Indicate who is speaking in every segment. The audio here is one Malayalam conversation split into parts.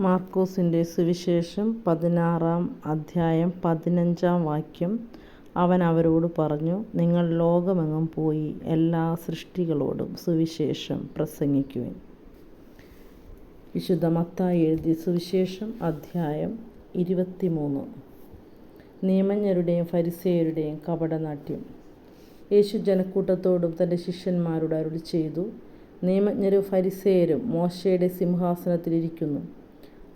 Speaker 1: മാർക്കോസിൻ്റെ സുവിശേഷം 16-ാം അധ്യായം 15-ാം വാക്യം. അവൻ അവരോട് പറഞ്ഞു, നിങ്ങൾ ലോകമെങ്ങും പോയി എല്ലാ സൃഷ്ടികളോടും സുവിശേഷം പ്രസംഗിക്കുവിൻ. വിശുദ്ധ മത്തായി എഴുതിയ സുവിശേഷം അധ്യായം 23. നിയമജ്ഞരുടെയും ഫരിസേയരുടെയും കപടനാട്യം. യേശു ജനക്കൂട്ടത്തോടും തൻ്റെ ശിഷ്യന്മാരോട് അരുളിച്ചെയ്തു, നിയമജ്ഞരും ഫരിസേയരും മോശയുടെ സിംഹാസനത്തിലിരിക്കുന്നു.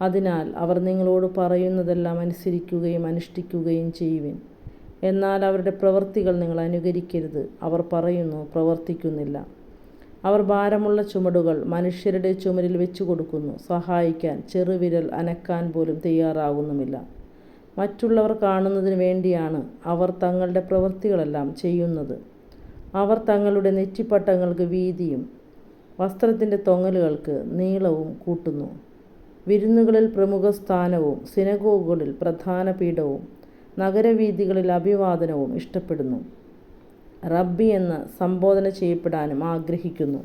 Speaker 1: അതിനാൽ അവർ നിങ്ങളോട് പറയുന്നതെല്ലാം അനുസരിക്കുകയും അനുഷ്ഠിക്കുകയും ചെയ്യുവിൻ. എന്നാൽ അവരുടെ പ്രവൃത്തികൾ നിങ്ങൾ അനുകരിക്കരുത്. അവർ പറയുന്നു, പ്രവർത്തിക്കുന്നില്ല. അവർ ഭാരമുള്ള ചുമടുകൾ മനുഷ്യരുടെ ചുമരിൽ വെച്ചു കൊടുക്കുന്നു, സഹായിക്കാൻ ചെറുവിരൽ അനക്കാൻ പോലും തയ്യാറാകുന്നുമില്ല. മറ്റുള്ളവർ കാണുന്നതിന് വേണ്ടിയാണ് അവർ തങ്ങളുടെ പ്രവൃത്തികളെല്ലാം ചെയ്യുന്നത്. അവർ തങ്ങളുടെ നെറ്റിപ്പട്ടങ്ങൾക്ക് വീതിയും വസ്ത്രത്തിൻ്റെ തൊങ്ങലുകൾക്ക് നീളവും കൂട്ടുന്നു. വിരുന്നുകളിൽ പ്രമുഖ സ്ഥാനവും സിനഗോഗുകളിൽ പ്രധാന പീഠവും നഗരവീഥികളിൽ അഭിവാദനവും ഇഷ്ടപ്പെടുന്നു. റബ്ബി എന്ന് സംബോധന ചെയ്യപ്പെടാനും ആഗ്രഹിക്കുന്നു.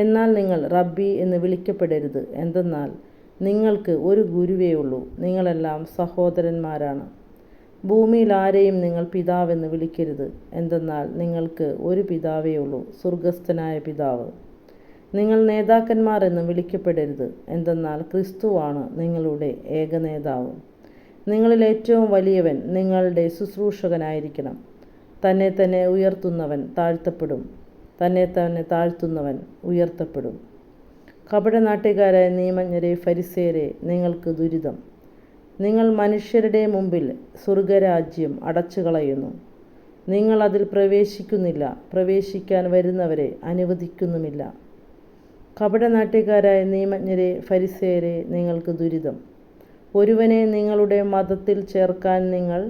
Speaker 1: എന്നാൽ നിങ്ങൾ റബ്ബി എന്ന് വിളിക്കപ്പെടരുത്. എന്തെന്നാൽ നിങ്ങൾക്ക് ഒരു ഗുരുവേ ഉള്ളൂ, നിങ്ങളെല്ലാം സഹോദരന്മാരാണ്. ഭൂമിയിൽ ആരെയും നിങ്ങൾ പിതാവെന്ന് വിളിക്കരുത്. എന്തെന്നാൽ നിങ്ങൾക്ക് ഒരു പിതാവേ ഉള്ളൂ, സ്വർഗസ്ഥനായ പിതാവ്. നിങ്ങൾ നേതാക്കന്മാർ എന്നും വിളിക്കപ്പെടരുത്. എന്തെന്നാൽ ക്രിസ്തുവാണ് നിങ്ങളുടെ ഏകനേതാവ്. നിങ്ങളിൽ ഏറ്റവും വലിയവൻ നിങ്ങളുടെ ശുശ്രൂഷകനായിരിക്കണം. തന്നെ തന്നെ ഉയർത്തുന്നവൻ താഴ്ത്തപ്പെടും, തന്നെ തന്നെ താഴ്ത്തുന്നവൻ ഉയർത്തപ്പെടും. കപടനാട്യക്കാരായ നിയമജ്ഞരെ ഫരിസേയരെ, നിങ്ങൾക്ക് ദുരിതം. നിങ്ങൾ മനുഷ്യരുടെ മുമ്പിൽ സ്വർഗരാജ്യം അടച്ചു കളയുന്നു. നിങ്ങൾ അതിൽ പ്രവേശിക്കുന്നില്ല, പ്രവേശിക്കാൻ വരുന്നവരെ അനുവദിക്കുന്നുമില്ല. കപടനാട്യക്കാരായ നിയമജ്ഞരെ ഫരിസേയരെ, നിങ്ങൾക്ക് ദുരിതം. ഒരുവനെ നിങ്ങളുടെ മതത്തിൽ ചേർക്കാൻ നിങ്ങൾ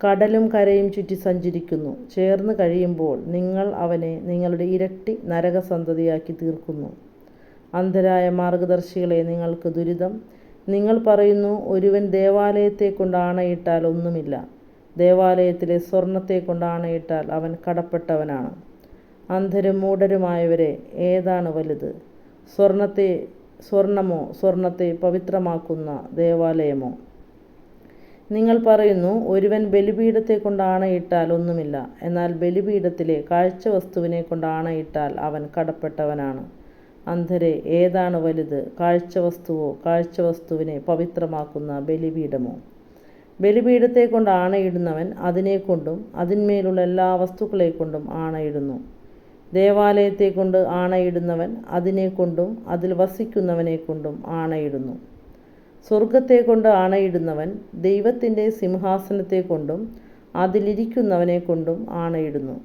Speaker 1: കടലും കരയും ചുറ്റി സഞ്ചരിക്കുന്നു. ചേർന്ന് കഴിയുമ്പോൾ നിങ്ങൾ അവനെ നിങ്ങളുടെ ഇരട്ടി നരകസന്തതിയാക്കി തീർക്കുന്നു. അന്ധരായ മാർഗദർശികളെ, നിങ്ങൾക്ക് ദുരിതം. നിങ്ങൾ പറയുന്നു, ഒരുവൻ ദേവാലയത്തെ കൊണ്ട് ആണയിട്ടാൽ ഒന്നുമില്ല, ദേവാലയത്തിലെ സ്വർണത്തെ കൊണ്ട് ആണയിട്ടാൽ അവൻ കടപ്പെട്ടവനാണ്. അന്ധരും മൂഢരുമായവരെ, ഏതാണ് വലുത്? സ്വർണമോ സ്വർണത്തെ പവിത്രമാക്കുന്ന ദേവാലയമോ? നിങ്ങൾ പറയുന്നു, ഒരുവൻ ബലിപീഠത്തെ കൊണ്ട് ആണയിട്ടാൽ ഒന്നുമില്ല, എന്നാൽ ബലിപീഠത്തിലെ കാഴ്ചവസ്തുവിനെ കൊണ്ട് ആണയിട്ടാൽ അവൻ കടപ്പെട്ടവനാണ്. അന്ധരെ, ഏതാണ് വലുത്? കാഴ്ചവസ്തുവോ കാഴ്ചവസ്തുവിനെ പവിത്രമാക്കുന്ന ബലിപീഠമോ? ബലിപീഠത്തെ കൊണ്ട് ആണയിടുന്നവൻ അതിനെക്കൊണ്ടും അതിന്മേലുള്ള എല്ലാ വസ്തുക്കളെക്കൊണ്ടും ആണയിടുന്നു. ദേവാലയത്തെ കൊണ്ട് ആണയിടുന്നവൻ അതിനെക്കൊണ്ടും അതിൽ വസിക്കുന്നവനെക്കൊണ്ടും ആണയിടുന്നു. സ്വർഗത്തെ കൊണ്ട് ആണയിടുന്നവൻ ദൈവത്തിൻ്റെ സിംഹാസനത്തെ കൊണ്ടും അതിലിരിക്കുന്നവനെ കൊണ്ടും ആണയിടുന്നു.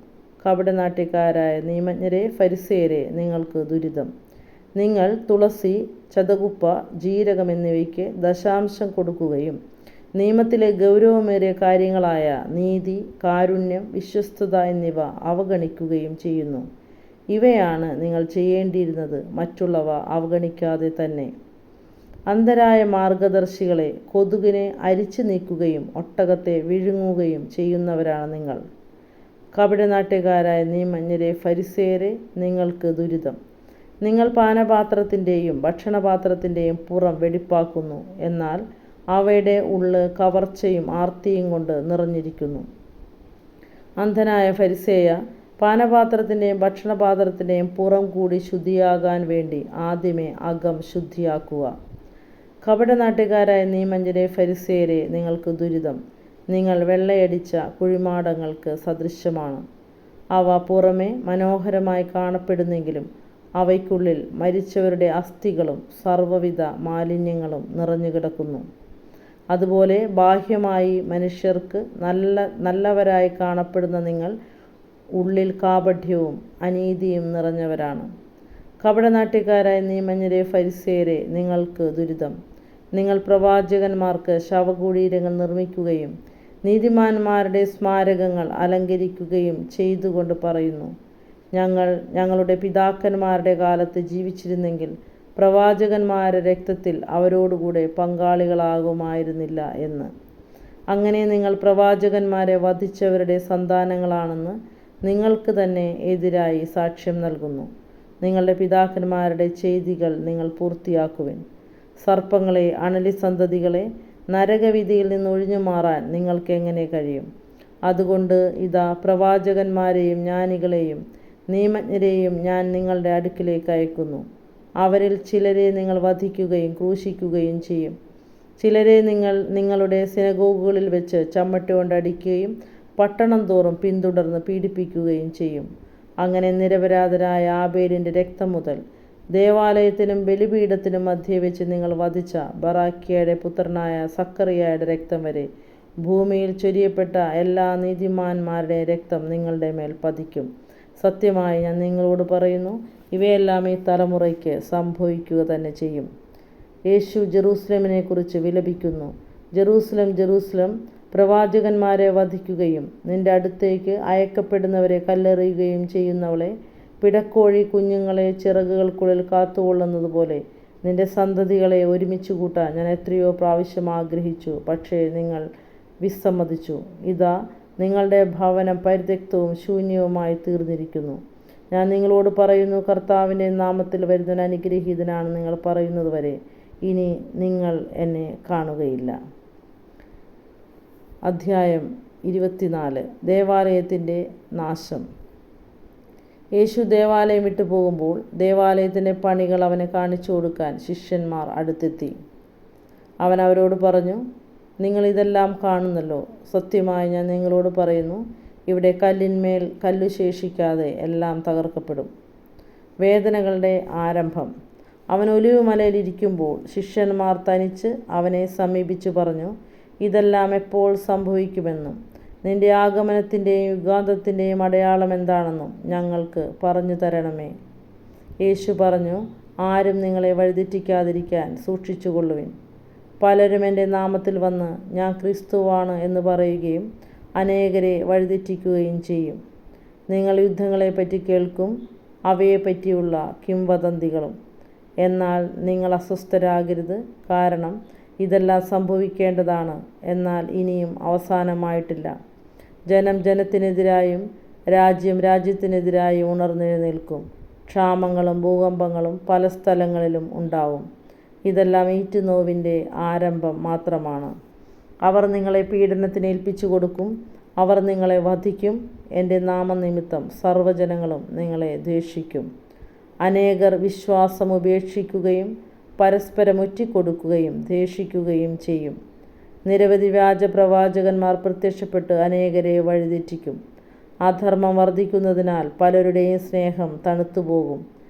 Speaker 1: കപടനാട്യക്കാരായ നിയമജ്ഞരെ ഫരിസേയരെ, നിങ്ങൾക്ക് ദുരിതം. നിങ്ങൾ തുളസി, ചതകുപ്പ, ജീരകം എന്നിവയ്ക്ക് ദശാംശം കൊടുക്കുകയും നിയമത്തിലെ ഗൗരവമേറിയ കാര്യങ്ങളായ നീതി, കാരുണ്യം, വിശ്വസ്തത എന്നിവ അവഗണിക്കുകയും ചെയ്യുന്നു. ഇവയാണ് നിങ്ങൾ ചെയ്യേണ്ടിയിരുന്നത്, മറ്റുള്ളവ അവഗണിക്കാതെ തന്നെ. അന്ധരായ മാർഗദർശികളെ, കൊതുകിനെ അരിച്ചു നീക്കുകയും ഒട്ടകത്തെ വിഴുങ്ങുകയും ചെയ്യുന്നവരാണ് നിങ്ങൾ. കപടനാട്യക്കാരായ നിയമജ്ഞരെ ഫരിസേയരെ, നിങ്ങൾക്ക് ദുരിതം. നിങ്ങൾ പാനപാത്രത്തിൻ്റെയും ഭക്ഷണപാത്രത്തിൻ്റെയും പുറം വെടിപ്പാക്കുന്നു, എന്നാൽ അവയുടെ ഉള്ള് കവർച്ചയും ആർത്തിയും കൊണ്ട് നിറഞ്ഞിരിക്കുന്നു. അന്ധനായ ഫരിസേയ, പാനപാത്രത്തിൻ്റെയും ഭക്ഷണപാത്രത്തിൻ്റെയും പുറം കൂടി ശുദ്ധിയാകാൻ വേണ്ടി ആദ്യമേ അകം ശുദ്ധിയാക്കുക. കപടനാട്യക്കാരായ നിയമജ്ഞരെ ഫരിസേയരെ, നിങ്ങൾക്ക് ദുരിതം. നിങ്ങൾ വെള്ളയടിച്ച കുഴിമാടങ്ങൾക്ക് സദൃശമാണ്. അവ പുറമെ മനോഹരമായി കാണപ്പെടുന്നെങ്കിലും അവയ്ക്കുള്ളിൽ മരിച്ചവരുടെ അസ്ഥികളും സർവ്വവിധ മാലിന്യങ്ങളും നിറഞ്ഞുകിടക്കുന്നു. അതുപോലെ ബാഹ്യമായി മനുഷ്യർക്ക് നല്ലവരായി കാണപ്പെടുന്ന നിങ്ങൾ ഉള്ളിൽ കാപഢ്യവും അനീതിയും നിറഞ്ഞവരാണ്. കപടനാട്യക്കാരായ നിയമജ്ഞരെ ഫരിസേയരെ, നിങ്ങൾക്ക് ദുരിതം. നിങ്ങൾ പ്രവാചകന്മാർക്ക് ശവകുടീരങ്ങൾ നിർമ്മിക്കുകയും നീതിമാന്മാരുടെ സ്മാരകങ്ങൾ അലങ്കരിക്കുകയും ചെയ്തുകൊണ്ട് പറയുന്നു, ഞങ്ങൾ ഞങ്ങളുടെ പിതാക്കന്മാരുടെ കാലത്ത് ജീവിച്ചിരുന്നെങ്കിൽ പ്രവാചകന്മാരുടെ രക്തത്തിൽ അവരോടുകൂടെ പങ്കാളികളാകുമായിരുന്നില്ല എന്ന്. അങ്ങനെ നിങ്ങൾ പ്രവാചകന്മാരെ വധിച്ചവരുടെ സന്താനങ്ങളാണെന്ന് നിങ്ങൾക്ക് തന്നെ എതിരായി സാക്ഷ്യം നൽകുന്നു. നിങ്ങളുടെ പിതാക്കന്മാരുടെ ചെയ്തികൾ നിങ്ങൾ പൂർത്തിയാക്കുവിൻ. സർപ്പങ്ങളെ, അണലിസന്തതികളെ, നരകവിധിയിൽ നിന്ന് ഒഴിഞ്ഞു മാറാൻ നിങ്ങൾക്ക് എങ്ങനെ കഴിയും? അതുകൊണ്ട് ഇതാ, പ്രവാചകന്മാരെയും ജ്ഞാനികളെയും നിയമജ്ഞരെയും ഞാൻ നിങ്ങളുടെ അടുക്കിലേക്ക് അയക്കുന്നു. അവരിൽ ചിലരെ നിങ്ങൾ വധിക്കുകയും ക്രൂശിക്കുകയും ചെയ്യും. ചിലരെ നിങ്ങൾ നിങ്ങളുടെ സിനഗോഗുകളിൽ വെച്ച് ചമ്മട്ടി അടിക്കുകയും പട്ടണം തോറും പിന്തുടർന്ന് പീഡിപ്പിക്കുകയും ചെയ്യും. അങ്ങനെ നിരപരാധനായ ആബേലിൻ്റെ രക്തം മുതൽ ദേവാലയത്തിനും ബലിപീഠത്തിനും മധ്യേ വെച്ച് നിങ്ങൾ വധിച്ച ബറാക്യയുടെ പുത്രനായ സക്കറിയായുടെ രക്തം വരെ ഭൂമിയിൽ ചൊരിയപ്പെട്ട എല്ലാ നീതിമാന്മാരുടെയും രക്തം നിങ്ങളുടെ മേൽ പതിക്കും. സത്യമായി ഞാൻ നിങ്ങളോട് പറയുന്നു, ഇവയെല്ലാം ഈ തലമുറയ്ക്ക് സംഭവിക്കുക തന്നെ ചെയ്യും. യേശു ജെറൂസലേമിനെക്കുറിച്ച് വിലപിക്കുന്നു. ജെറൂസലം, ജെറൂസലം, പ്രവാചകന്മാരെ വധിക്കുകയും നിന്റെ അടുത്തേക്ക് അയക്കപ്പെടുന്നവരെ കല്ലെറിയുകയും ചെയ്യുന്നവളെ, പിടക്കോഴി കുഞ്ഞുങ്ങളെ ചിറകുകൾക്കുള്ളിൽ കാത്തുകൊള്ളുന്നത് പോലെ നിന്റെ സന്തതികളെ ഒരുമിച്ച് കൂട്ടാൻ ഞാൻ എത്രയോ പ്രാവശ്യം ആഗ്രഹിച്ചു, പക്ഷേ നിങ്ങൾ വിസമ്മതിച്ചു. ഇതാ, നിങ്ങളുടെ ഭവനം പരിത്യക്തവും ശൂന്യവുമായി തീർന്നിരിക്കുന്നു. ഞാൻ നിങ്ങളോട് പറയുന്നു, കർത്താവിൻ്റെ നാമത്തിൽ വരുന്നവൻ അനുഗ്രഹീതനാണ് നിങ്ങൾ പറയുന്നത് വരെ ഇനി നിങ്ങൾ എന്നെ കാണുകയില്ല. അധ്യായം 24. ദേവാലയത്തിൻ്റെ നാശം. യേശു ദേവാലയം വിട്ടു പോകുമ്പോൾ ദേവാലയത്തിൻ്റെ പണികൾ അവനെ കാണിച്ചു കൊടുക്കാൻ ശിഷ്യന്മാർ അടുത്തെത്തി. അവൻ അവരോട് പറഞ്ഞു, നിങ്ങൾ ഇതെല്ലാം കാണുന്നല്ലോ. സത്യമായി ഞാൻ നിങ്ങളോട് പറയുന്നു, ഇവിടെ കല്ലിന്മേൽ കല്ലു ശേഷിക്കാതെ എല്ലാം തകർക്കപ്പെടും. വേദനകളുടെ ആരംഭം. അവൻ ഒലിവുമലയിലിരിക്കുമ്പോൾ ശിഷ്യന്മാർ തനിച്ച് അവനെ സമീപിച്ചു പറഞ്ഞു, ഇതെല്ലാം എപ്പോൾ സംഭവിക്കുമെന്നും നിന്റെ ആഗമനത്തിൻ്റെയും യുഗാന്തത്തിൻ്റെയും അടയാളം എന്താണെന്നും ഞങ്ങൾക്ക് പറഞ്ഞു തരണമേ. യേശു പറഞ്ഞു, ആരും നിങ്ങളെ വഴിതെറ്റിക്കാതിരിക്കാൻ സൂക്ഷിച്ചുകൊള്ളുവിൻ. പലരും എൻ്റെ നാമത്തിൽ വന്ന് ഞാൻ ക്രിസ്തുവാണ് എന്ന് പറയുകയും അനേകരെ വഴിതെറ്റിക്കുകയും ചെയ്യും. നിങ്ങൾ യുദ്ധങ്ങളെപ്പറ്റി കേൾക്കും, അവയെപ്പറ്റിയുള്ള കിംവദന്തികളും. എന്നാൽ നിങ്ങൾ അസ്വസ്ഥരാകരുത്, കാരണം ഇതെല്ലാം സംഭവിക്കേണ്ടതാണ്, എന്നാൽ ഇനിയും അവസാനമായിട്ടില്ല. ജനം ജനത്തിനെതിരായും രാജ്യം രാജ്യത്തിനെതിരായും ഉണർന്നെഴുന്നേൽക്കും. ക്ഷാമങ്ങളും ഭൂകമ്പങ്ങളും പല സ്ഥലങ്ങളിലും ഉണ്ടാവും. ഇതെല്ലാം ഈറ്റുനോവിൻ്റെ ആരംഭം മാത്രമാണ്. അവർ നിങ്ങളെ പീഡനത്തിന് ഏൽപ്പിച്ചു കൊടുക്കും. അവർ നിങ്ങളെ വധിക്കും. എൻ്റെ നാമനിമിത്തം സർവ്വജനങ്ങളും നിങ്ങളെ ദ്വേഷിക്കും. അനേകർ വിശ്വാസം ഉപേക്ഷിക്കുകയും പരസ്പരം ഒറ്റിക്കൊടുക്കുകയും ദ്വേഷിക്കുകയും ചെയ്യും. നിരവധി വ്യാജ പ്രവാചകന്മാർ പ്രത്യക്ഷപ്പെട്ട് അനേകരെ വഴിതെറ്റിക്കും. അധർമ്മം വർദ്ധിക്കുന്നതിനാൽ പലരുടെയും സ്നേഹം തണുത്തുപോകും.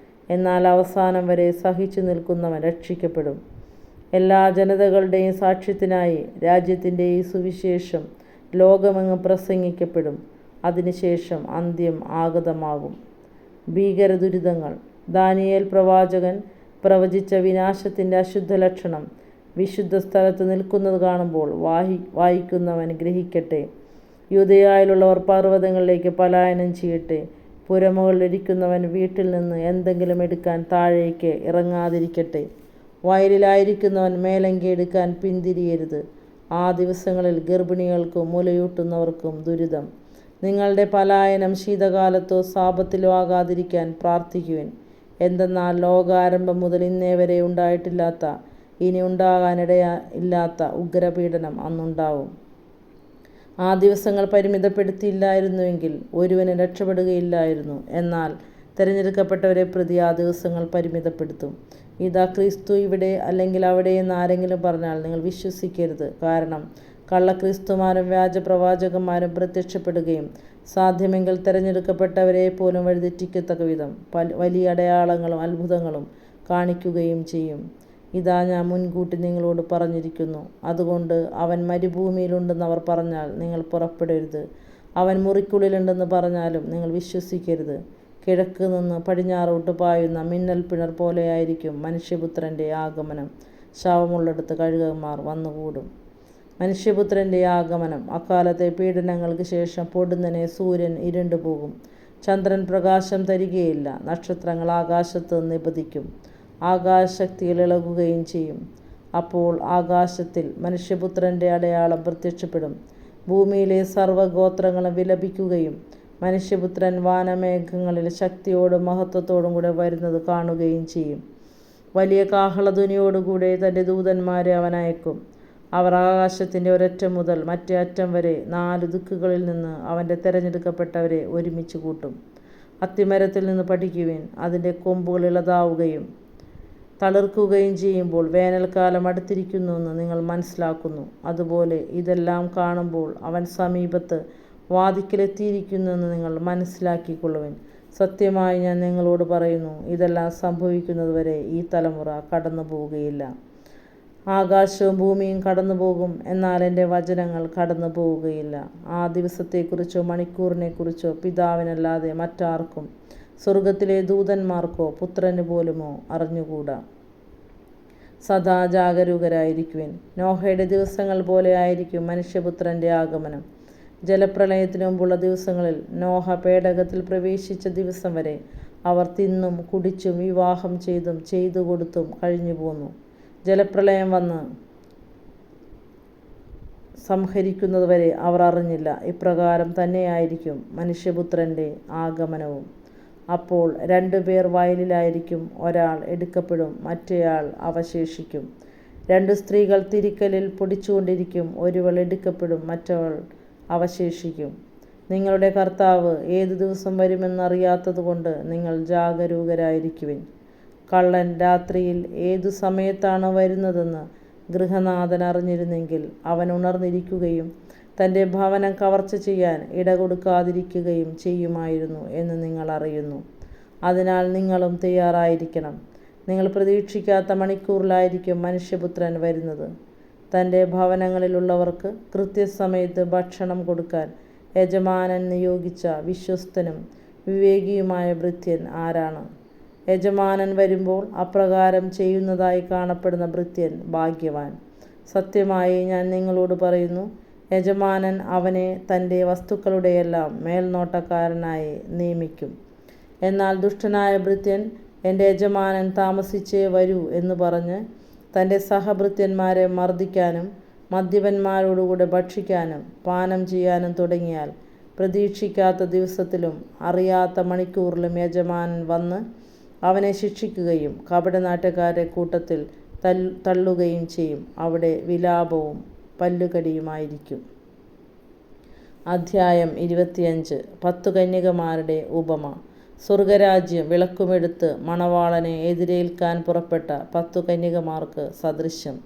Speaker 1: എന്നാൽ അവസാനം വരെ സഹിച്ചു നിൽക്കുന്നവൻ രക്ഷിക്കപ്പെടും. എല്ലാ ജനതകളുടെയും സാക്ഷ്യത്തിനായി രാജ്യത്തിൻ്റെ ഈ സുവിശേഷം ലോകമെങ്ങും പ്രസംഗിക്കപ്പെടും. അതിനുശേഷം അന്ത്യം ആഗതമാകും. ഭീകരദുരിതങ്ങൾ. ദാനിയേൽ പ്രവാചകൻ പ്രവചിച്ച വിനാശത്തിൻ്റെ അശുദ്ധ ലക്ഷണം വിശുദ്ധ സ്ഥലത്ത് നിൽക്കുന്നത് കാണുമ്പോൾ വായിക്കുന്നവൻ ഗ്രഹിക്കട്ടെ. യൂദയായിലുള്ളവർ പർവ്വതങ്ങളിലേക്ക് പലായനം ചെയ്യട്ടെ. പുരമുകളിലിരിക്കുന്നവൻ വീട്ടിൽ നിന്ന് എന്തെങ്കിലും എടുക്കാൻ താഴേക്ക് ഇറങ്ങാതിരിക്കട്ടെ. വയലിലായിരിക്കുന്നവൻ മേലങ്കി എടുക്കാൻ പിന്തിരിയരുത്. ആ ദിവസങ്ങളിൽ ഗർഭിണികൾക്കും മുലയൂട്ടുന്നവർക്കും ദുരിതം. നിങ്ങളുടെ പലായനം ശീതകാലത്തോ സാപത്തിലോ ആകാതിരിക്കാൻ പ്രാർത്ഥിക്കുവിൻ. എന്തെന്നാൽ ലോകാരംഭം മുതൽ ഇന്നേ വരെ ഉണ്ടായിട്ടില്ലാത്ത, ഇനി ഉണ്ടാകാനിടയില്ലാത്ത ഉഗ്രപീഡനം അന്നുണ്ടാവും. ആ ദിവസങ്ങൾ പരിമിതപ്പെടുത്തിയില്ലായിരുന്നുവെങ്കിൽ ഒരുവന് രക്ഷപ്പെടുകയില്ലായിരുന്നു. എന്നാൽ തിരഞ്ഞെടുക്കപ്പെട്ടവരെ പ്രതി ആ ദിവസങ്ങൾ പരിമിതപ്പെടുത്തും. ഇതാ, ക്രിസ്തു ഇവിടെ അല്ലെങ്കിൽ അവിടെ എന്ന് ആരെങ്കിലും പറഞ്ഞാൽ നിങ്ങൾ വിശ്വസിക്കരുത്. കാരണം കള്ളക്രിസ്തുമാരും വ്യാജപ്രവാചകന്മാരും പ്രത്യക്ഷപ്പെടുകയും സാധ്യമെങ്കിൽ തിരഞ്ഞെടുക്കപ്പെട്ടവരെ പോലും വഴിതെറ്റിക്കത്തക്ക വിധം വലിയ അടയാളങ്ങളും അത്ഭുതങ്ങളും കാണിക്കുകയും ചെയ്യും. ഇതാ, ഞാൻ മുൻകൂട്ടി നിങ്ങളോട് പറഞ്ഞിരിക്കുന്നു. അതുകൊണ്ട് അവൻ മരുഭൂമിയിലുണ്ടെന്ന് അവർ പറഞ്ഞാൽ നിങ്ങൾ പുറപ്പെടരുത്. അവൻ മുറിക്കുള്ളിലുണ്ടെന്ന് പറഞ്ഞാലും നിങ്ങൾ വിശ്വസിക്കരുത്. കിഴക്ക് നിന്ന് പടിഞ്ഞാറോട്ട് പായുന്ന മിന്നൽ പിണർ പോലെയായിരിക്കും മനുഷ്യപുത്രൻ്റെ ആഗമനം. ശവമുള്ളിടത്ത് കഴുകന്മാർ വന്നുകൂടും. മനുഷ്യപുത്രൻ്റെ ആഗമനം. അക്കാലത്തെ പീഡനങ്ങൾക്ക് ശേഷം പൊടുന്നനെ സൂര്യൻ ഇരുണ്ടുപോകും, ചന്ദ്രൻ പ്രകാശം തരികയില്ല, നക്ഷത്രങ്ങൾ ആകാശത്ത് നിപതിക്കും, ആകാശശക്തികൾ ഇളകുകയും ചെയ്യും. അപ്പോൾ ആകാശത്തിൽ മനുഷ്യപുത്രൻ്റെ അടയാളം പ്രത്യക്ഷപ്പെടും. ഭൂമിയിലെ സർവ്വഗോത്രങ്ങളും വിലപിക്കുകയും മനുഷ്യപുത്രൻ വാനമേഘങ്ങളിൽ ശക്തിയോടും മഹത്വത്തോടും കൂടെ വരുന്നത് കാണുകയും ചെയ്യും. വലിയ കാഹളധ്വനിയോടുകൂടെ തൻ്റെ ദൂതന്മാരെ അവൻ അയക്കും. അവർ ആകാശത്തിൻ്റെ ഒരറ്റം മുതൽ മറ്റേ അറ്റം വരെ 4 ദിക്കുകളിൽ നിന്ന് അവൻ്റെ തിരഞ്ഞെടുക്കപ്പെട്ടവരെ ഒരുമിച്ച് കൂട്ടും. അത്തിമരത്തിൽ നിന്ന് പഠിക്കുവിൻ. അതിൻ്റെ കൊമ്പുകൾ ഇളതാവുകയും തളിർക്കുകയും ചെയ്യുമ്പോൾ വേനൽക്കാലം അടുത്തിരിക്കുന്നുവെന്ന് നിങ്ങൾ മനസ്സിലാക്കുന്നു. അതുപോലെ ഇതെല്ലാം കാണുമ്പോൾ അവൻ സമീപത്ത് വാതിക്കലെത്തിയിരിക്കുന്നുവെന്ന് നിങ്ങൾ മനസ്സിലാക്കിക്കൊള്ളുവിൻ. സത്യമായി ഞാൻ നിങ്ങളോട് പറയുന്നു, ഇതെല്ലാം സംഭവിക്കുന്നതുവരെ ഈ തലമുറ കടന്നു പോവുകയില്ല. ആകാശവും ഭൂമിയും കടന്നു പോകും, എന്നാൽ എൻ്റെ വചനങ്ങൾ കടന്നു പോവുകയില്ല. ആ ദിവസത്തെക്കുറിച്ചോ മണിക്കൂറിനെക്കുറിച്ചോ പിതാവിനല്ലാതെ മറ്റാർക്കും, സ്വർഗത്തിലെ ദൂതന്മാർക്കോ പുത്രന് പോലുമോ അറിഞ്ഞുകൂടാ. സദാ ജാഗരൂകരായിരിക്കുവിൻ. നോഹയുടെ ദിവസങ്ങൾ പോലെ ആയിരിക്കും മനുഷ്യപുത്രൻ്റെ ആഗമനം. ജലപ്രളയത്തിനു മുമ്പുള്ള ദിവസങ്ങളിൽ നോഹ പേടകത്തിൽ പ്രവേശിച്ച ദിവസം വരെ അവർ തിന്നും കുടിച്ചും വിവാഹം ചെയ്തും ചെയ്തു കൊടുത്തും കഴിഞ്ഞു പോന്നു. ജലപ്രളയം വന്ന് സംഹരിക്കുന്നതുവരെ അവർ അറിഞ്ഞില്ല. ഇപ്രകാരം തന്നെയായിരിക്കും മനുഷ്യപുത്രൻ്റെ ആഗമനവും. അപ്പോൾ 2 പേർ വയലിലായിരിക്കും, ഒരാൾ എടുക്കപ്പെടും, മറ്റേയാൾ അവശേഷിക്കും. 2 സ്ത്രീകൾ തിരിക്കലിൽ പൊടിച്ചുകൊണ്ടിരിക്കും, ഒരുവൾ എടുക്കപ്പെടും, മറ്റവൾ അവശേഷിക്കും. നിങ്ങളുടെ കർത്താവ് ഏതു ദിവസം വരുമെന്നറിയാത്തതുകൊണ്ട് നിങ്ങൾ ജാഗരൂകരായിരിക്കുവിൻ. കള്ളൻ രാത്രിയിൽ ഏതു സമയത്താണ് വരുന്നതെന്ന് ഗൃഹനാഥൻ അറിഞ്ഞിരുന്നെങ്കിൽ അവൻ ഉണർന്നിരിക്കുകയും തൻ്റെ ഭവനം കവർച്ച ചെയ്യാൻ ഇടകൊടുക്കാതിരിക്കുകയും ചെയ്യുമായിരുന്നു എന്ന് നിങ്ങൾ അറിയുന്നു. അതിനാൽ നിങ്ങളും തയ്യാറായിരിക്കണം. നിങ്ങൾ പ്രതീക്ഷിക്കാത്ത മണിക്കൂറിലായിരിക്കും മനുഷ്യപുത്രൻ വരുന്നത്. തൻ്റെ ഭവനങ്ങളിലുള്ളവർക്ക് കൃത്യസമയത്ത് ഭക്ഷണം കൊടുക്കാൻ യജമാനൻ നിയോഗിച്ച വിശ്വസ്തനും വിവേകിയുമായ ഭൃത്യൻ ആരാണ്? യജമാനൻ വരുമ്പോൾ അപ്രകാരം ചെയ്യുന്നതായി കാണപ്പെടുന്ന ഭൃത്യൻ ഭാഗ്യവാൻ. സത്യമായി ഞാൻ നിങ്ങളോട് പറയുന്നു, യജമാനൻ അവനെ തൻ്റെ വസ്തുക്കളുടെയെല്ലാം മേൽനോട്ടക്കാരനായി നിയമിക്കും. എന്നാൽ ദുഷ്ടനായ ഭൃത്യൻ എൻ്റെ യജമാനൻ താമസിച്ചേ വരൂ എന്ന് പറഞ്ഞ് തൻ്റെ സഹഭൃത്യന്മാരെ മർദ്ദിക്കാനും മദ്യപന്മാരോടുകൂടെ ഭക്ഷിക്കാനും പാനം ചെയ്യാനും തുടങ്ങിയാൽ പ്രതീക്ഷിക്കാത്ത ദിവസത്തിലും അറിയാത്ത മണിക്കൂറിലും യജമാനൻ വന്ന് അവനെ ശിക്ഷിക്കുകയും കപടനാട്യക്കാരുടെ കൂട്ടത്തിൽ തള്ളുകയും ചെയ്യും. അവിടെ വിലാപവും പല്ലുകടിയുമായിരിക്കും. അധ്യായം 25. 10 കന്യകമാരുടെ ഉപമ. സ്വർഗരാജ്യം വിളക്കുമെടുത്ത് മണവാളനെ എതിരേൽക്കാൻ പുറപ്പെട്ട 10 കന്യകമാർക്ക് സദൃശ്യം.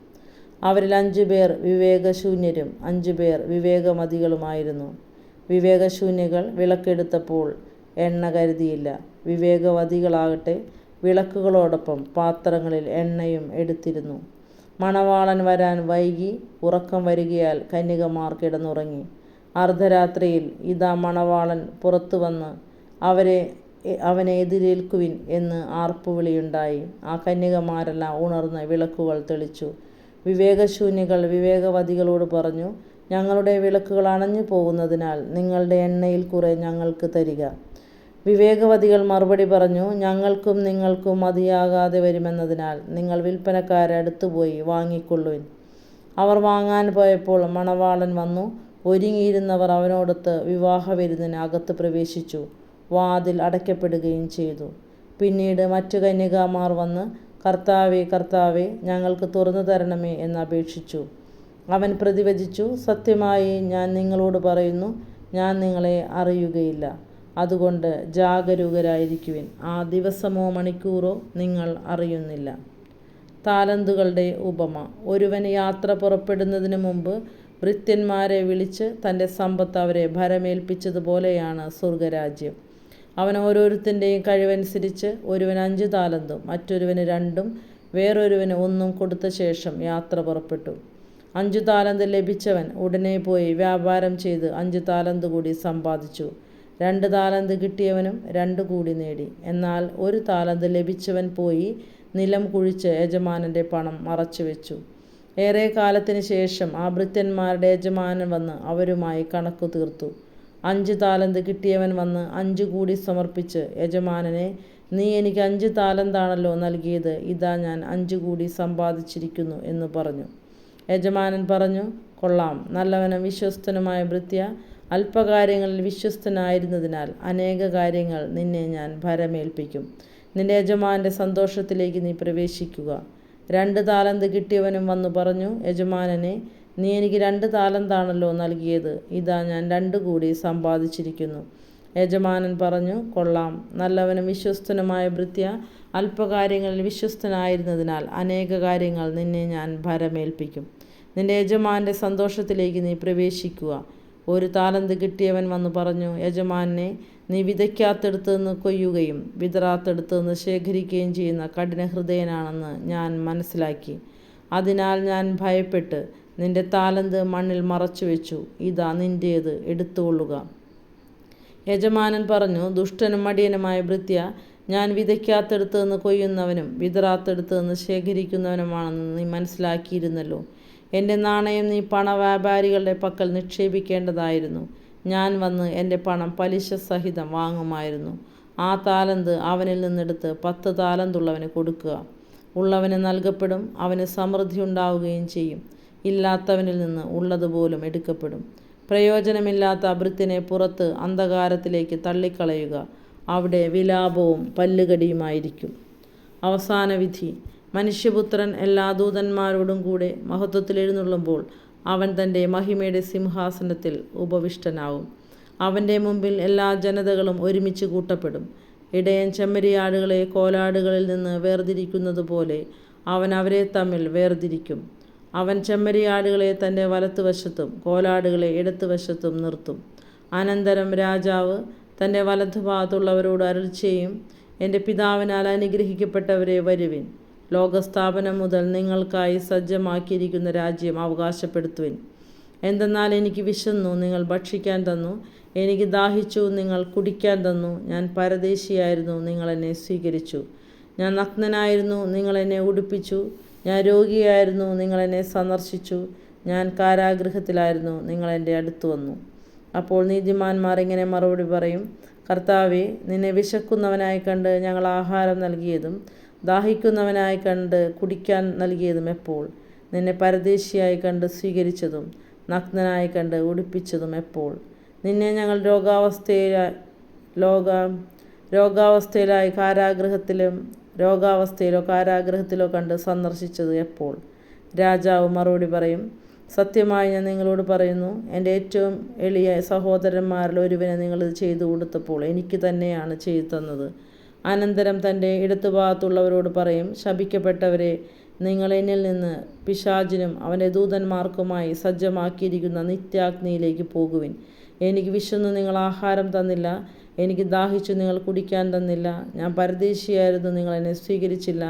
Speaker 1: അവരിൽ 5 പേർ വിവേകശൂന്യരും 5 പേർ വിവേകമതികളുമായിരുന്നു. വിവേകശൂന്യകൾ വിളക്കെടുത്തപ്പോൾ എണ്ണ കരുതിയില്ല. വിവേകവതികളാകട്ടെ വിളക്കുകളോടൊപ്പം പാത്രങ്ങളിൽ എണ്ണയും എടുത്തിരുന്നു. മണവാളൻ വരാൻ വൈകി ഉറക്കം വരികയാൽ കന്യകമാർ കിടന്നുറങ്ങി. അർദ്ധരാത്രിയിൽ ഇതാ മണവാളൻ പുറത്തു വന്ന് അവനെ എതിരേൽക്കുവിൻ എന്ന് ആർപ്പുവിളിയുണ്ടായി. ആ കന്യകമാരെല്ലാം ഉണർന്ന് വിളക്കുകൾ തെളിച്ചു. വിവേകശൂന്യകൾ വിവേകവതികളോട് പറഞ്ഞു, ഞങ്ങളുടെ വിളക്കുകൾ അണഞ്ഞു പോകുന്നതിനാൽ നിങ്ങളുടെ എണ്ണയിൽ കുറെ ഞങ്ങൾക്ക് തരിക. വിവേകവതികൾ മറുപടി പറഞ്ഞു, ഞങ്ങൾക്കും നിങ്ങൾക്കും മതിയാകാതെ വരുമെന്നതിനാൽ നിങ്ങൾ വിൽപ്പനക്കാരെ അടുത്തുപോയി വാങ്ങിക്കൊള്ളുവിൻ. അവർ വാങ്ങാൻ പോയപ്പോൾ മണവാളൻ വന്നു. ഒരുങ്ങിയിരുന്നവർ അവനോടൊത്ത് വിവാഹവിരുന്നിന് അകത്ത് പ്രവേശിച്ചു. വാതിൽ അടയ്ക്കപ്പെടുകയും ചെയ്തു. പിന്നീട് മറ്റു കന്യകമാർ വന്ന്, കർത്താവേ, കർത്താവേ, ഞങ്ങൾക്ക് തുറന്നു തരണമേ എന്ന് അപേക്ഷിച്ചു. അവൻ പ്രതിവചിച്ചു, സത്യമായി ഞാൻ നിങ്ങളോട് പറയുന്നു, ഞാൻ നിങ്ങളെ അറിയുകയില്ല. അതുകൊണ്ട് ജാഗരൂകരായിരിക്കുവിൻ. ആ ദിവസമോ മണിക്കൂറോ നിങ്ങൾ അറിയുന്നില്ല. താലന്തുകളുടെ ഉപമ. ഒരുവൻ യാത്ര പുറപ്പെടുന്നതിന് മുമ്പ് ഭൃത്യന്മാരെ വിളിച്ച് തൻ്റെ സമ്പത്ത് അവരെ ഭരമേൽപ്പിച്ചതുപോലെയാണ് സ്വർഗരാജ്യം. അവൻ ഓരോരുത്തൻ്റെയും കഴിവനുസരിച്ച് ഒരുവൻ 5 താലന്തും മറ്റൊരുവന് 2ഉം വേറൊരുവന് 1ഉം കൊടുത്ത ശേഷം യാത്ര പുറപ്പെട്ടു. 5 താലന്ത് ലഭിച്ചവൻ ഉടനെ പോയി വ്യാപാരം ചെയ്ത് 5 താലന്ത് കൂടി സമ്പാദിച്ചു. 2 താലന്ത് കിട്ടിയവനും 2 കൂടി നേടി. എന്നാൽ 1 താലന്ത് ലഭിച്ചവൻ പോയി നിലം കുഴിച്ച് യജമാനൻ്റെ പണം മറച്ചുവെച്ചു. ഏറെ കാലത്തിന് ശേഷം ആ ഭൃത്യന്മാരുടെ യജമാനൻ വന്ന് അവരുമായി കണക്കു തീർത്തു. 5 താലന്ത് കിട്ടിയവൻ വന്ന് 5 കൂടി സമർപ്പിച്ച്, യജമാനനെ, നീ എനിക്ക് 5 താലന്താണല്ലോ നൽകിയത്, ഇതാ ഞാൻ 5 കൂടി സമ്പാദിച്ചിരിക്കുന്നു എന്ന് പറഞ്ഞു. യജമാനൻ പറഞ്ഞു, കൊള്ളാം, നല്ലവനും വിശ്വസ്തനുമായ ഭൃത്യ, അല്പകാര്യങ്ങളിൽ വിശ്വസ്തനായിരുന്നതിനാൽ അനേക കാര്യങ്ങൾ നിന്നെ ഞാൻ ഭരമേൽപ്പിക്കും. നിന്റെ യജമാനൻ്റെ സന്തോഷത്തിലേക്ക് നീ പ്രവേശിക്കുക. 2 താലന്ത് കിട്ടിയവനും വന്നു പറഞ്ഞു, യജമാനനെ, നീ എനിക്ക് 2 താലന്താണല്ലോ നൽകിയത്. ഇതാ ഞാൻ 2 കൂടി സമ്പാദിച്ചിരിക്കുന്നു. യജമാനൻ പറഞ്ഞു, കൊള്ളാം, നല്ലവനും വിശ്വസ്തനുമായ ഭൃത്യ. അല്പകാര്യങ്ങളിൽ വിശ്വസ്തനായിരുന്നതിനാൽ അനേക കാര്യങ്ങൾ നിന്നെ ഞാൻ ഭരമേൽപ്പിക്കും. നിന്റെ യജമാനൻ്റെ സന്തോഷത്തിലേക്ക് നീ പ്രവേശിക്കുക. 1 താലന്ത് കിട്ടിയവൻ വന്നു പറഞ്ഞു, യജമാനനെ, നീ വിതയ്ക്കാത്തടുത്ത് നിന്ന് കൊയ്യുകയും വിതറാത്തടുത്ത് നിന്ന് ശേഖരിക്കുകയും ചെയ്യുന്ന കഠിനഹൃദയനാണെന്ന് ഞാൻ മനസ്സിലാക്കി. അതിനാൽ ഞാൻ ഭയപ്പെട്ട് നിന്റെ താലന്ത് മണ്ണിൽ മറച്ചു വെച്ചു. ഇതാ നിന്റേത്, എടുത്തുകൊള്ളുക. യജമാനൻ പറഞ്ഞു, ദുഷ്ടനും മടിയനുമായ ഭൃത്യ, ഞാൻ വിതയ്ക്കാത്തടുത്ത് നിന്ന് കൊയ്യുന്നവനും വിതറാത്തടുത്ത് നിന്ന് ശേഖരിക്കുന്നവനുമാണെന്ന് നീ മനസ്സിലാക്കിയിരുന്നല്ലോ. എൻ്റെ നാണയം നീ പണവ്യാപാരികളുടെ പക്കൽ നിക്ഷേപിക്കേണ്ടതായിരുന്നു. ഞാൻ വന്ന് എൻ്റെ പണം പലിശ സഹിതം വാങ്ങുമായിരുന്നു. ആ താലന്ത് അവനിൽ നിന്നെടുത്ത് 10 താലന്തുള്ളവന് കൊടുക്കുക. ഉള്ളവന് നൽകപ്പെടും, അവന് സമൃദ്ധി ഉണ്ടാവുകയും ചെയ്യും. ഇല്ലാത്തവനിൽ നിന്ന് ഉള്ളതുപോലും എടുക്കപ്പെടും. പ്രയോജനമില്ലാത്ത ഭൃത്യനെ പുറത്ത് അന്ധകാരത്തിലേക്ക് തള്ളിക്കളയുക. അവിടെ വിലാപവും പല്ലുകടിയുമായിരിക്കും. അവസാന വിധി. മനുഷ്യപുത്രൻ എല്ലാ ദൂതന്മാരോടും കൂടെ മഹത്വത്തിൽ എഴുന്നള്ളുമ്പോൾ അവൻ തൻ്റെ മഹിമയുടെ സിംഹാസനത്തിൽ ഉപവിഷ്ടനാവും. അവൻ്റെ മുമ്പിൽ എല്ലാ ജനതകളും ഒരുമിച്ച് കൂട്ടപ്പെടും. ഇടയൻ ചെമ്മരിയാടുകളെ കോലാടുകളിൽ നിന്ന് വേർതിരിക്കുന്നത് പോലെ അവൻ അവരെ തമ്മിൽ വേർതിരിക്കും. അവൻ ചെമ്മരിയാടുകളെ തൻ്റെ വലത്തുവശത്തും കോലാടുകളെ ഇടത്തുവശത്തും നിർത്തും. അനന്തരം രാജാവ് തൻ്റെ വലത്തുഭാഗത്തുള്ളവരോട് അരുളിച്ചെയ്യും, എൻ്റെ പിതാവിനാൽ അനുഗ്രഹിക്കപ്പെട്ടവരെ, വരുവിൻ. ലോകസ്ഥാപനം മുതൽ നിങ്ങൾക്കായി സജ്ജമാക്കിയിരിക്കുന്ന രാജ്യം അവകാശപ്പെടുത്തുവിൻ. എന്തെന്നാൽ എനിക്ക് വിശന്നു, നിങ്ങൾ ഭക്ഷിക്കാൻ തന്നു. എനിക്ക് ദാഹിച്ചു, നിങ്ങൾ കുടിക്കാൻ തന്നു. ഞാൻ പരദേശിയായിരുന്നു, നിങ്ങൾ എന്നെ സ്വീകരിച്ചു. ഞാൻ നഗ്നനായിരുന്നു, നിങ്ങൾ എന്നെ ഉടുപ്പിച്ചു. ഞാൻ രോഗിയായിരുന്നു, നിങ്ങൾ എന്നെ സന്ദർശിച്ചു. ഞാൻ കാരാഗൃഹത്തിലായിരുന്നു, നിങ്ങൾ എൻ്റെ അടുത്ത് വന്നു. അപ്പോൾ നീതിമാന്മാർ ഇങ്ങനെ മറുപടി പറയും, കർത്താവേ, നിന്നെ വിശക്കുന്നവനായി കണ്ട് ഞങ്ങൾ ആഹാരം നൽകിയതും ദാഹിക്കുന്നവനായി കണ്ട് കുടിക്കാൻ നൽകിയതും എപ്പോൾ? നിന്നെ പരദേശിയായി കണ്ട് സ്വീകരിച്ചതും നഗ്നനായി കണ്ട് ഉടുപ്പിച്ചതും എപ്പോൾ? നിന്നെ ഞങ്ങൾ രോഗാവസ്ഥയിലായി കാരാഗൃഹത്തിലോ കണ്ട് സന്ദർശിച്ചത് എപ്പോൾ? രാജാവ് മറുപടി പറയും, സത്യമായി ഞാൻ നിങ്ങളോട് പറയുന്നു, എൻ്റെ ഏറ്റവും എളിയ സഹോദരന്മാരിൽ ഒരുവനെ നിങ്ങളിത് ചെയ്തു കൊടുത്തപ്പോൾ എനിക്ക് തന്നെയാണ് ചെയ്തു തന്നത്. അനന്തരം തൻ്റെ ഇടത്തുഭാഗത്തുള്ളവരോട് പറയും, ശപിക്കപ്പെട്ടവരെ, നിങ്ങൾ എന്നിൽ നിന്ന് പിശാചിനും അവൻ്റെ ദൂതന്മാർക്കുമായി സജ്ജമാക്കിയിരിക്കുന്ന നിത്യാഗ്നിയിലേക്ക് പോകുവിൻ. എനിക്ക് വിശന്നു, നിങ്ങൾ ആഹാരം തന്നില്ല. എനിക്ക് ദാഹിച്ചു, നിങ്ങൾ കുടിക്കാൻ തന്നില്ല. ഞാൻ പരദേശിയായിരുന്നു, നിങ്ങൾ എന്നെ സ്വീകരിച്ചില്ല.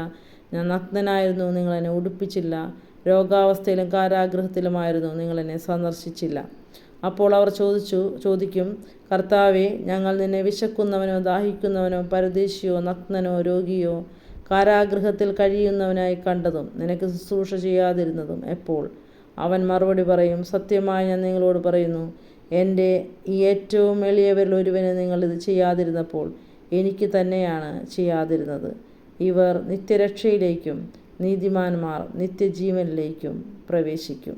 Speaker 1: ഞാൻ നഗ്നനായിരുന്നു, നിങ്ങൾ എന്നെ ഉടുപ്പിച്ചില്ല. രോഗാവസ്ഥയിലും കാരാഗൃഹത്തിലുമായിരുന്നു, നിങ്ങൾ എന്നെ സന്ദർശിച്ചില്ല. അപ്പോൾ അവർ ചോദിക്കും, കർത്താവേ, ഞങ്ങൾ നിന്നെ വിശക്കുന്നവനോ ദാഹിക്കുന്നവനോ പരദേശിയോ നഗ്നനോ രോഗിയോ കാരാഗൃഹത്തിൽ കഴിയുന്നവനായി കണ്ടതും നിനക്ക് ശുശ്രൂഷ ചെയ്യാതിരുന്നതും എപ്പോൾ? അവൻ മറുപടി പറയും, സത്യമായി ഞാൻ നിങ്ങളോട് പറയുന്നു, എൻ്റെ ഈ ഏറ്റവും എളിയവരിൽ ഒരുവന് നിങ്ങളിത് ചെയ്യാതിരുന്നപ്പോൾ എനിക്ക് തന്നെയാണ് ചെയ്യാതിരുന്നത്. ഇവർ നിത്യരക്ഷയിലേക്കും നീതിമാന്മാർ നിത്യജീവനിലേക്കും പ്രവേശിക്കും.